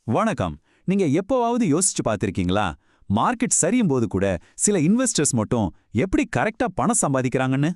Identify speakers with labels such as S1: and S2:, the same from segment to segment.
S1: வணக்கம். நீங்க எப்போவாவது யோசிச்சு பார்த்திருக்கீங்களா? மார்க்கெட் சரியும் போது கூட சில இன்வெஸ்டர்ஸ் மட்டும் எப்படி கரெக்டா பணம் சம்பாதிக்கிறாங்கன்னு?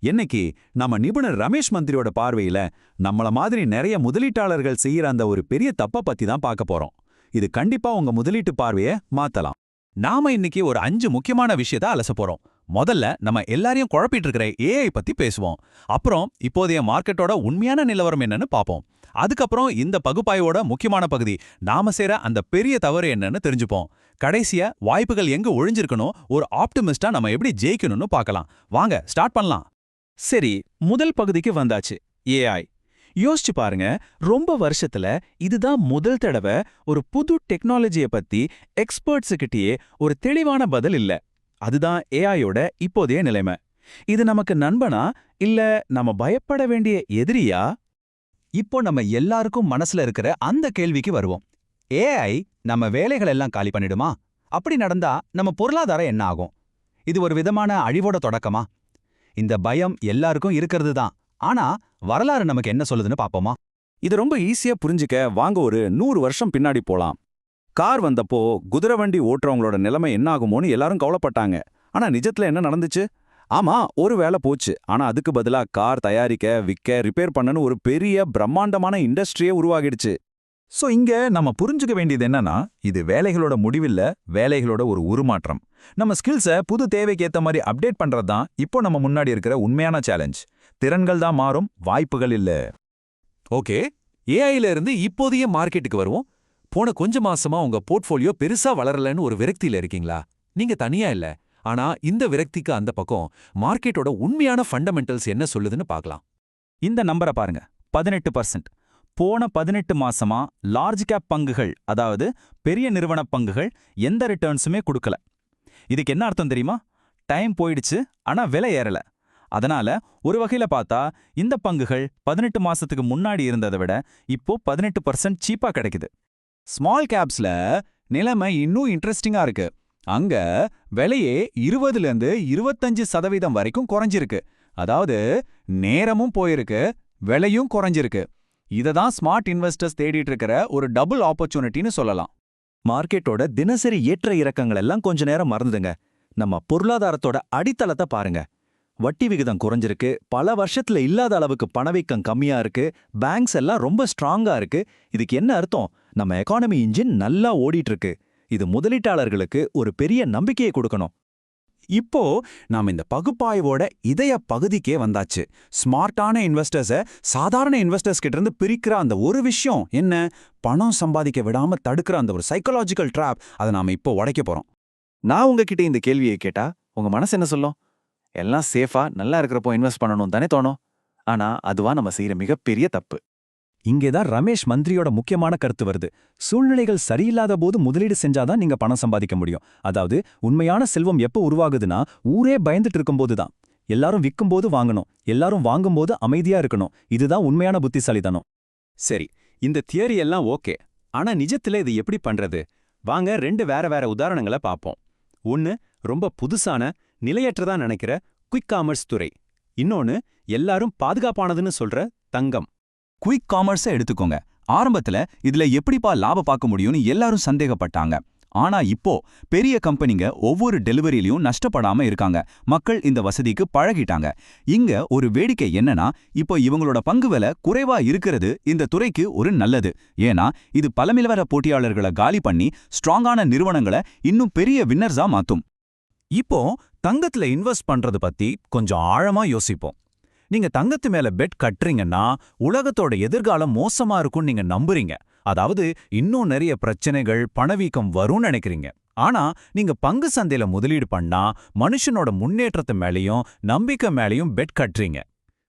S1: என்னைக்கு நம்ம நிபுணர் ரமேஷ் மந்திரியோட பார்வையில நம்மள மாதிரி நிறைய முதலீட்டாளர்கள் செய்யற அந்த ஒரு பெரிய தப்ப பத்தி தான் பார்க்க போறோம். இது கண்டிப்பா உங்க முதலீட்டு பார்வையை மாத்தலாம்.
S2: நாம இன்னைக்கு ஒரு 5 முக்கியமான விஷயத்த அலச போறோம். முதல்ல நம்ம எல்லாரையும் குழப்பிட்டு இருக்கிற ஏஐ பத்தி பேசுவோம். அப்புறம் இப்போதைய மார்க்கெட்டோட உண்மையான நிலவரம் என்னன்னு பாப்போம். அதுக்கப்புறம் இந்த பகுப்பாய்வோட முக்கியமான பகுதி நாம செய்ற அந்த பெரிய தவறு என்னன்னு தெரிஞ்சுப்போம். கடைசியா வாய்ப்புகள் எங்க ஒழிஞ்சிருக்கணும், ஒரு ஆப்டிமிஸ்டா நம்ம எப்படி ஜெயிக்கணும்னு பார்க்கலாம். வாங்க ஸ்டார்ட் பண்ணலாம்.
S1: சரி, முதல் பகுதிக்கு வந்தாச்சு. ஏஐ. யோசிச்சு பாருங்க, ரொம்ப வருஷத்துல இதுதான் முதல் தடவை ஒரு புது டெக்னாலஜிய பத்தி எக்ஸ்பர்ட்ஸுக்கிட்டயே ஒரு தெளிவான பதில் இல்ல. அதுதான் ஏஐயோட இப்போதைய நிலைமை. இது நமக்கு நண்பனா இல்ல நம்ம பயப்பட வேண்டிய எதிரியா?
S2: இப்போ நம்ம எல்லாருக்கும் மனசுல இருக்கிற அந்த கேள்விக்கு வருவோம். ஏஐ நம்ம வேலைகள் எல்லாம் காலி பண்ணிடுமா? அப்படி நடந்தா நம்ம பொருளாதாரம் என்ன ஆகும்? இது ஒரு விதமான அழிவோட தொடக்கமா? இந்த பயம் எல்லாருக்கும் இருக்கிறது தான். ஆனா வரலாறு நமக்கு என்ன சொல்லுதுன்னு பாப்போமா?
S1: இது ரொம்ப ஈஸியா புரிஞ்சுக்க வாங்க ஒரு 100 வருஷம் பின்னாடி போலாம். கார் வந்தப்போ குதிரை வண்டி ஓட்டுறவங்களோட நிலைமை என்ன ஆகுமோன்னு எல்லாரும் கவலைப்பட்டாங்க. ஆனா நிஜத்துல என்ன நடந்துச்சு? ஆமா, ஒரு வேலை போச்சு. ஆனா அதுக்கு பதிலா கார் தயாரிக்க, விற்க, ரிப்பேர் பண்ணனு ஒரு பெரிய பிரம்மாண்டமான இண்டஸ்ட்ரியே உருவாகிடுச்சு. சோ இங்க நம்ம புரிஞ்சுக்க வேண்டியது என்னன்னா, இது வேலைகளோட முடிவில்ல, வேலைகளோட ஒரு உருமாற்றம். நம்ம ஸ்கில்ஸை புது தேவைக்கு ஏத்த மாதிரி அப்டேட் பண்றது தான் இப்போ நம்ம முன்னாடி இருக்கிற உண்மையான சேலஞ்ச். திறன்கள் தான் மாறும், வாய்ப்புகள் இல்ல.
S3: ஓகே, ஏஐல இருந்து இப்போதைய மார்க்கெட்டுக்கு வருவோம். போன கொஞ்ச மாசமா உங்க போர்ட்ஃபோலியோ பெருசா வளரலன்னு ஒரு விரக்தியில இருக்கீங்களா? நீங்க தனியா இல்ல. ஆனா இந்த விரக்திக்கு அந்த பக்கம் மார்க்கெட்டோட உண்மையான ஃபண்டமெண்டல்ஸ் என்ன சொல்லுதுன்னு பார்க்கலாம்.
S1: இந்த நம்பரை பாருங்க, 18%. போன 18 மாசமா லார்ஜ் கேப் பங்குகள், அதாவது பெரிய நிறுவன பங்குகள் எந்த ரிட்டர்ன்ஸுமே கொடுக்கல. இதுக்கு என்ன அர்த்தம் தெரியுமா? டைம் போயிடுச்சு, ஆனா விலை ஏறல. அதனால ஒரு வகையில பார்த்தா இந்த பங்குகள் 18 மாசத்துக்கு முன்னாடி இருந்ததை விட இப்போ 18% சீப்பா கிடைக்குது. ஸ்மால் கேப்ஸ்ல நிலைமை இன்னும் இன்ட்ரெஸ்டிங்கா இருக்கு. அங்க விலையே 20லேருந்து 25% வரைக்கும் குறைஞ்சிருக்கு. அதாவது நேரமும் போயிருக்கு, விலையும் குறைஞ்சிருக்கு. இததான் ஸ்மார்ட் இன்வெஸ்டர்ஸ் தேடிட்டு இருக்கிற ஒரு டபுள் ஆப்பர்ச்சுனிட்டின்னு சொல்லலாம். மார்க்கெட்டோட தினசரி ஏற்ற இறக்கங்கள் எல்லாம் கொஞ்ச நேரம் மறந்துடுங்க. நம்ம பொருளாதாரத்தோட அடித்தளத்தை பாருங்க. வட்டி விகிதம் குறைஞ்சிருக்கு, பல வருஷத்துல இல்லாத அளவுக்கு பணவீக்கம் கம்மியா இருக்கு, பேங்க்ஸ் எல்லாம் ரொம்ப ஸ்ட்ராங்கா இருக்கு. இதுக்கு என்ன அர்த்தம்? நம்ம எக்கானமி இன்ஜின் நல்லா ஓடிட்டு இருக்கு. இது முதலீட்டாளர்களுக்கு ஒரு பெரிய நம்பிக்கையை கொடுக்கணும். இப்போ நாம இந்த பகுப்பாய்வோட இதய பகுதிக்கே வந்தாச்சு. ஸ்மார்ட்டான இன்வெஸ்டர்ஸை சாதாரண இன்வெஸ்டர்ஸ் கிட்ட இருந்து பிரிக்கிற அந்த ஒரு விஷயம் என்ன? பணம் சம்பாதிக்க விடாம தடுக்கிற அந்த ஒரு சைக்காலஜிக்கல் ட்ராப். அதை நாம இப்போ உடைக்க போறோம். நான் உங்ககிட்ட இந்த கேள்வியை கேட்டா உங்க மனசு என்ன சொல்லும்? எல்லாம் சேஃபா நல்லா இருக்கிறப்போ இன்வெஸ்ட் பண்ணணும் தானே தோணும். ஆனா அதுவா நம்ம செய்யற மிகப்பெரிய தப்பு. இங்கேதான் ரமேஷ் மந்திரியோட முக்கியமான கருத்து வருது. சூழ்நிலைகள் சரியில்லாத போது முதலீடு செஞ்சாதான் நீங்க பணம் சம்பாதிக்க முடியும். அதாவது உண்மையான செல்வம் எப்போ உருவாகுதுன்னா, ஊரே பயந்துட்டு இருக்கும்போது தான். எல்லாரும் விற்கும்போது வாங்கணும், எல்லாரும் வாங்கும்போது அமைதியா இருக்கணும். இதுதான் உண்மையான புத்திசாலித்தனம். சரி, இந்த தியரி எல்லாம் ஓகே. ஆனா நிஜத்துல இது எப்படி பண்றது? வாங்க 2 வேற வேற உதாரணங்களை பார்ப்போம். ஒன்னு ரொம்ப புதுசான, நிலையற்றதா நினைக்கிற குயிக் காமர்ஸ் துறை. இன்னொன்னு எல்லாரும் பாதுகாப்பானதுன்னு சொல்ற தங்கம். குயிக் காமர்ஸை எடுத்துக்கோங்க. ஆரம்பத்துல இதுல எப்படிப்பா லாபம் பார்க்க முடியும்னு எல்லாரும் சந்தேகப்பட்டாங்க. ஆனா இப்போ பெரிய கம்பெனிங்க ஒவ்வொரு டெலிவரியிலையும் நஷ்டப்படாம இருக்காங்க. மக்கள் இந்த வசதிக்கு பழகிட்டாங்க. இங்க ஒரு வேடிக்கை என்னன்னா, இப்போ இவங்களோட பங்கு விலை குறைவா இருக்கிறது இந்த துறைக்கு ஒரு நல்லது. ஏன்னா இது பலமிலவர போட்டியாளர்களை காலி பண்ணி ஸ்ட்ராங்கான நிறுவனங்களை இன்னும் பெரிய வின்னர்ஸா மாத்தும். இப்போ தங்கத்துல இன்வெஸ்ட் பண்றது பத்தி கொஞ்சம் ஆழமா யோசிப்போம். நீங்க தங்கத்து மேல பெட் கட்டுறீங்கன்னா உலகத்தோட எதிர்காலம் மோசமா இருக்கும்னு நீங்க நம்புறீங்க. அதாவது இன்னும் நிறைய பிரச்சனைகள், பணவீக்கம் வரும்னு நினைக்கிறீங்க. ஆனா நீங்க பங்கு சந்தையில முதலீடு பண்ணா மனுஷனோட முன்னேற்றத்து மேலையும் நம்பிக்கை மேலையும் பெட் கட்டுறீங்க.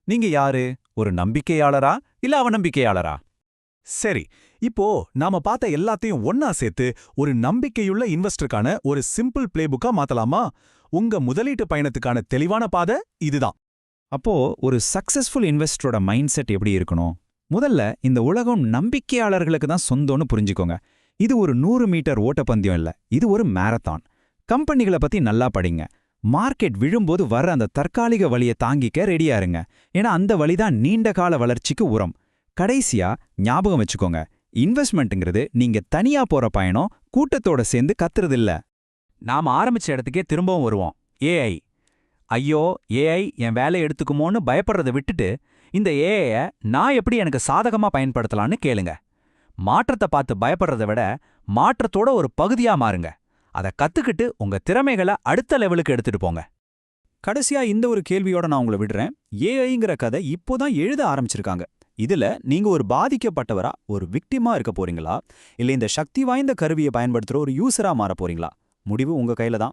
S1: நீங்க யாரு? ஒரு நம்பிக்கையாளரா இல்ல அவநம்பிக்கையாளரா? சரி, இப்போ நாம பார்த்த எல்லாத்தையும் ஒன்னா சேர்த்து ஒரு நம்பிக்கையுள்ள இன்வெஸ்டருக்கான ஒரு சிம்பிள் பிளேபுக்கா மாத்தலாமா? உங்க முதலீட்டு பயணத்துக்கான தெளிவான பாதை இதுதான். அப்போ ஒரு சக்சஸ்ஃபுல் இன்வெஸ்டரோட மைண்ட் செட் எப்படி இருக்கணும்? முதல்ல இந்த உலகம் நம்பிக்கையாளர்களுக்கு தான் சொந்தம்னு புரிஞ்சுக்கோங்க. இது ஒரு 100 மீட்டர் ஓட்டப்பந்தயம் இல்ல, இது ஒரு மேரத்தான். கம்பெனிகளை பத்தி நல்லா படிங்க. மார்க்கெட் விழும்போது வர்ற அந்த தற்காலிக வலியை தாங்கிக்க ரெடியா இருங்க. ஏன்னா அந்த வலிதான் நீண்ட கால வளர்ச்சிக்கு உரம். கடைசியா ஞாபகம் வச்சுக்கோங்க, இன்வெஸ்ட்மெண்ட்டுங்கிறது நீங்க தனியா போற பயணம், கூட்டத்தோட சேர்ந்து கத்துறதில்ல.
S2: நாம ஆரம்பிச்ச இடத்துக்கே திரும்பவும் வருவோம். ஏஐ. ஐயோ, ஏஐ என் வேலையை எடுத்துக்குமோன்னு பயப்படுறத விட்டுட்டு, இந்த ஏஐய நான் எப்படி எனக்கு சாதகமா பயன்படுத்தலாம்னு கேளுங்க. மாற்றத்தை பார்த்து பயப்படுறத விட, மாற்றத்தோட ஒரு பகுதியா மாறுங்க. அதை கத்துக்கிட்டு உங்க திறமைகளை அடுத்த லெவலுக்கு எடுத்துட்டு போங்க.
S1: கடைசியா இந்த ஒரு கேள்வியோட நான் உங்களை விடுறேன். ஏஐங்கிற கதை இப்போதான் எழுத ஆரம்பிச்சிருக்காங்க. இதுல நீங்க ஒரு பாதிக்கப்பட்டவரா, ஒரு விக்டிமா இருக்க போறீங்களா, இல்ல இந்த சக்தி வாய்ந்த கருவியை பயன்படுத்துற ஒரு யூசரா மாற போறீங்களா? முடிவு உங்க கையில தான்.